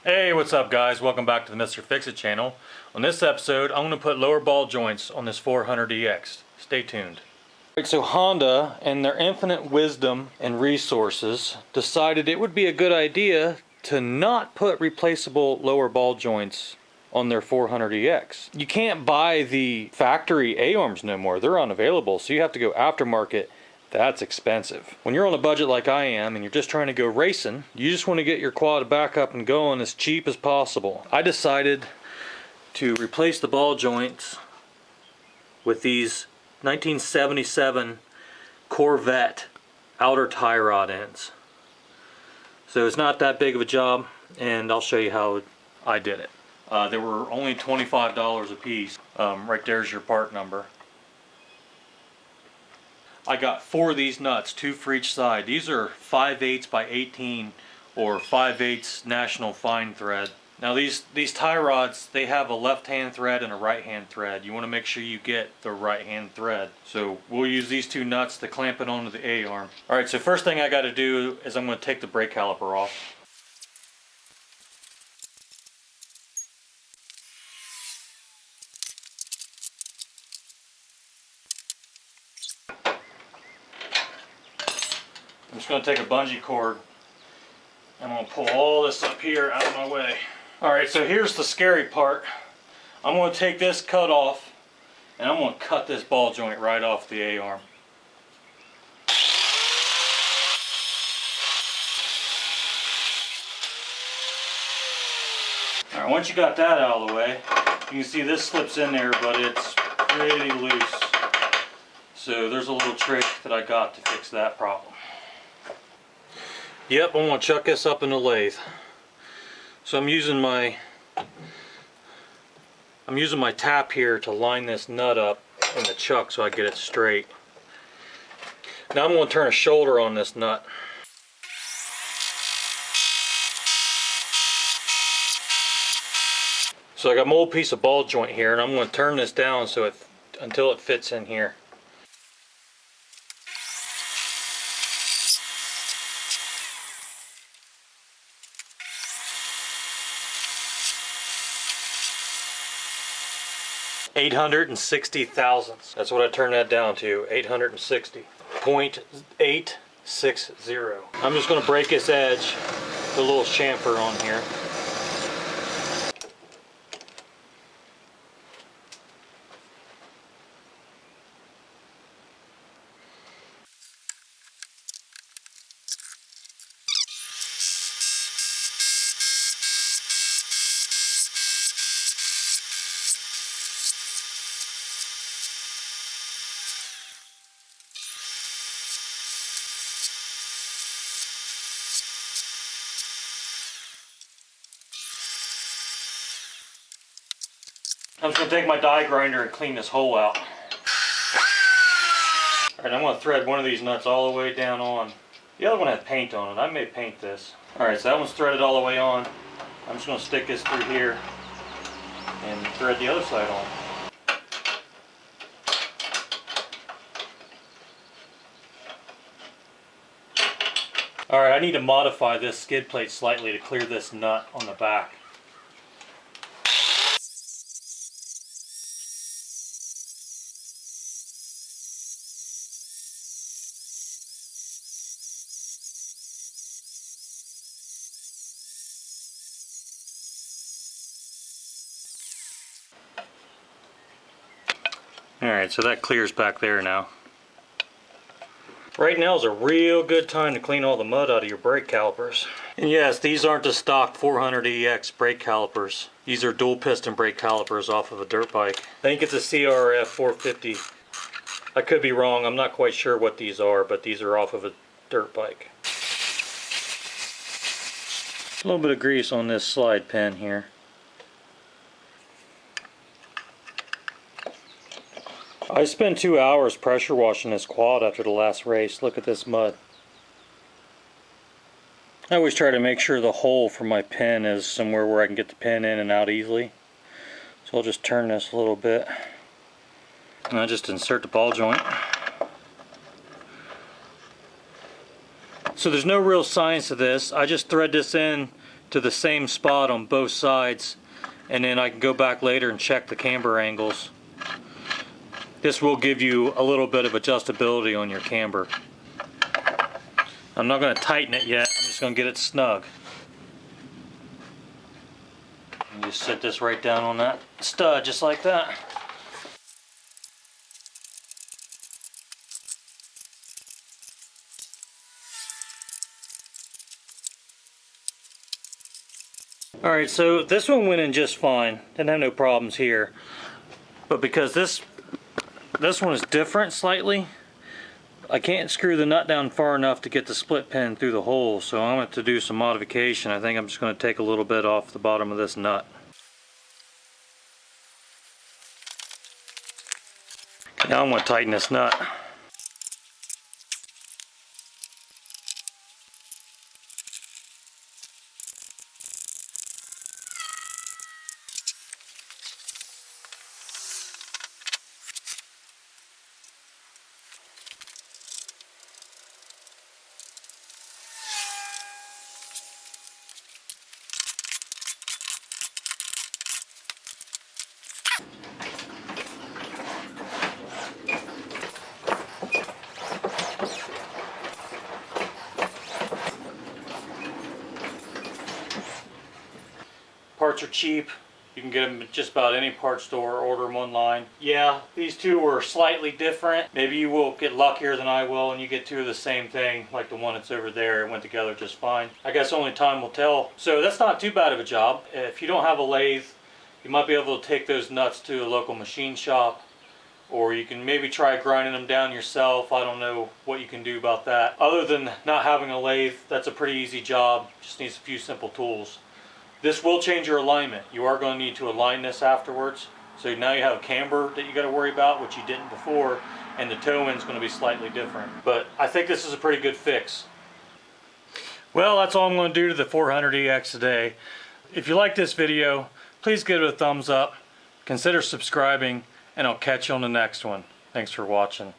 Hey, what's up guys? Welcome back to the Mr. Fix-It channel. On this episode, I'm going to put lower ball joints on this 400EX. Stay tuned. Alright, so Honda, in their infinite wisdom and resources, decided it would be a good idea to not put replaceable lower ball joints on their 400EX. You can't buy the factory A-arms no more. They're unavailable, so you have to go aftermarket. That's expensive. When you're on a budget like I am and you're just trying to go racing, you just want to get your quad back up and going as cheap as possible. I decided to replace the ball joints with these 1977 Corvette outer tie rod ends. So it's not that big of a job, and I'll show you how I did it. They were only $25 a piece. Right there's your part number. I got 4 of these nuts, 2 for each side. These are 5/8 by 18 or 5/8 national fine thread. Now these tie rods, they have a left hand thread and a right hand thread. You want to make sure you get the right hand thread. So we'll use these 2 nuts to clamp it onto the A-arm. Alright, so first thing I got to do is I'm going to take the brake caliper off. I'm just going to take a bungee cord and I'm going to pull all this up here out of my way. Alright, so here's the scary part. I'm going to take this cut off and I'm going to cut this ball joint right off the A-arm. Alright, once you got that out of the way, you can see this slips in there, but it's pretty loose. So there's a little trick that I got to fix that problem. Yep, I'm going to chuck this up in the lathe. So I'm using my tap here to line this nut up in the chuck so I get it straight. Now I'm going to turn a shoulder on this nut. So I got my old piece of ball joint here, and I'm going to turn this down so until it fits in here. $860 thousandths. That's what I turned that down to. 860.860. I'm just going to break this edge, the little chamfer on here. I'm just going to take my die grinder and clean this hole out. Alright, I'm going to thread one of these nuts all the way down on. The other one had paint on it. I may paint this. Alright, so that one's threaded all the way on. I'm just going to stick this through here and thread the other side on. Alright, I need to modify this skid plate slightly to clear this nut on the back. Alright, so that clears back there now. Right now is a real good time to clean all the mud out of your brake calipers. And yes, these aren't the stock 400EX brake calipers. These are dual piston brake calipers off of a dirt bike. I think it's a CRF 450. I could be wrong, I'm not quite sure what these are, but these are off of a dirt bike. A little bit of grease on this slide pen here. I spent 2 hours pressure washing this quad after the last race. Look at this mud. I always try to make sure the hole for my pen is somewhere where I can get the pen in and out easily. So I'll just turn this a little bit. And I just insert the ball joint. So there's no real science to this. I just thread this in to the same spot on both sides, and then I can go back later and check the camber angles. This will give you a little bit of adjustability on your camber. I'm not going to tighten it yet, I'm just going to get it snug. And just set this right down on that stud just like that. Alright, so this one went in just fine. Didn't have no problems here. But because this one is different slightly, I can't screw the nut down far enough to get the split pin through the hole, so I'm going to have to do some modification. I think I'm just going to take a little bit off the bottom of this nut. Now I'm going to tighten this nut. Parts are cheap. You can get them at just about any parts store, order them online. Yeah, these two were slightly different. Maybe you will get luckier than I will and you get two of the same thing, like the one that's over there. It went together just fine. I guess only time will tell. So that's not too bad of a job. If you don't have a lathe, you might be able to take those nuts to a local machine shop, or you can maybe try grinding them down yourself. I don't know what you can do about that. Other than not having a lathe, that's a pretty easy job. Just needs a few simple tools. This will change your alignment. You are going to need to align this afterwards. So now you have a camber that you got to worry about, which you didn't before, and the toe end's going to be slightly different. But I think this is a pretty good fix. Well, that's all I'm going to do to the 400EX today. If you like this video, please give it a thumbs up, consider subscribing, and I'll catch you on the next one. Thanks for watching.